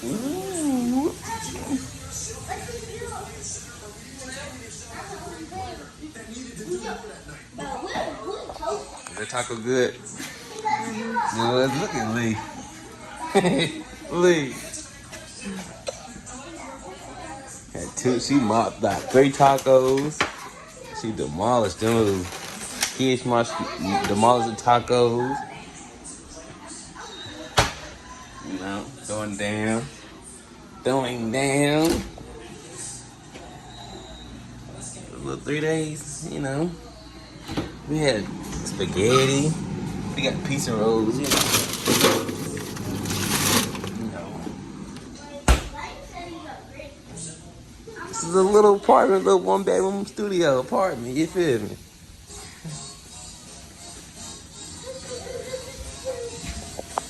Ooh. Is that taco good? Look at Lee. Lee. Had two. She mopped like 3 tacos. She demolished them. Kids demolished the tacos. You know, throwing down. Throwing down. A little 3 days, you know. We had spaghetti. We got pizza rolls, you know. This is a little apartment, little 1-bedroom studio apartment, you feel me?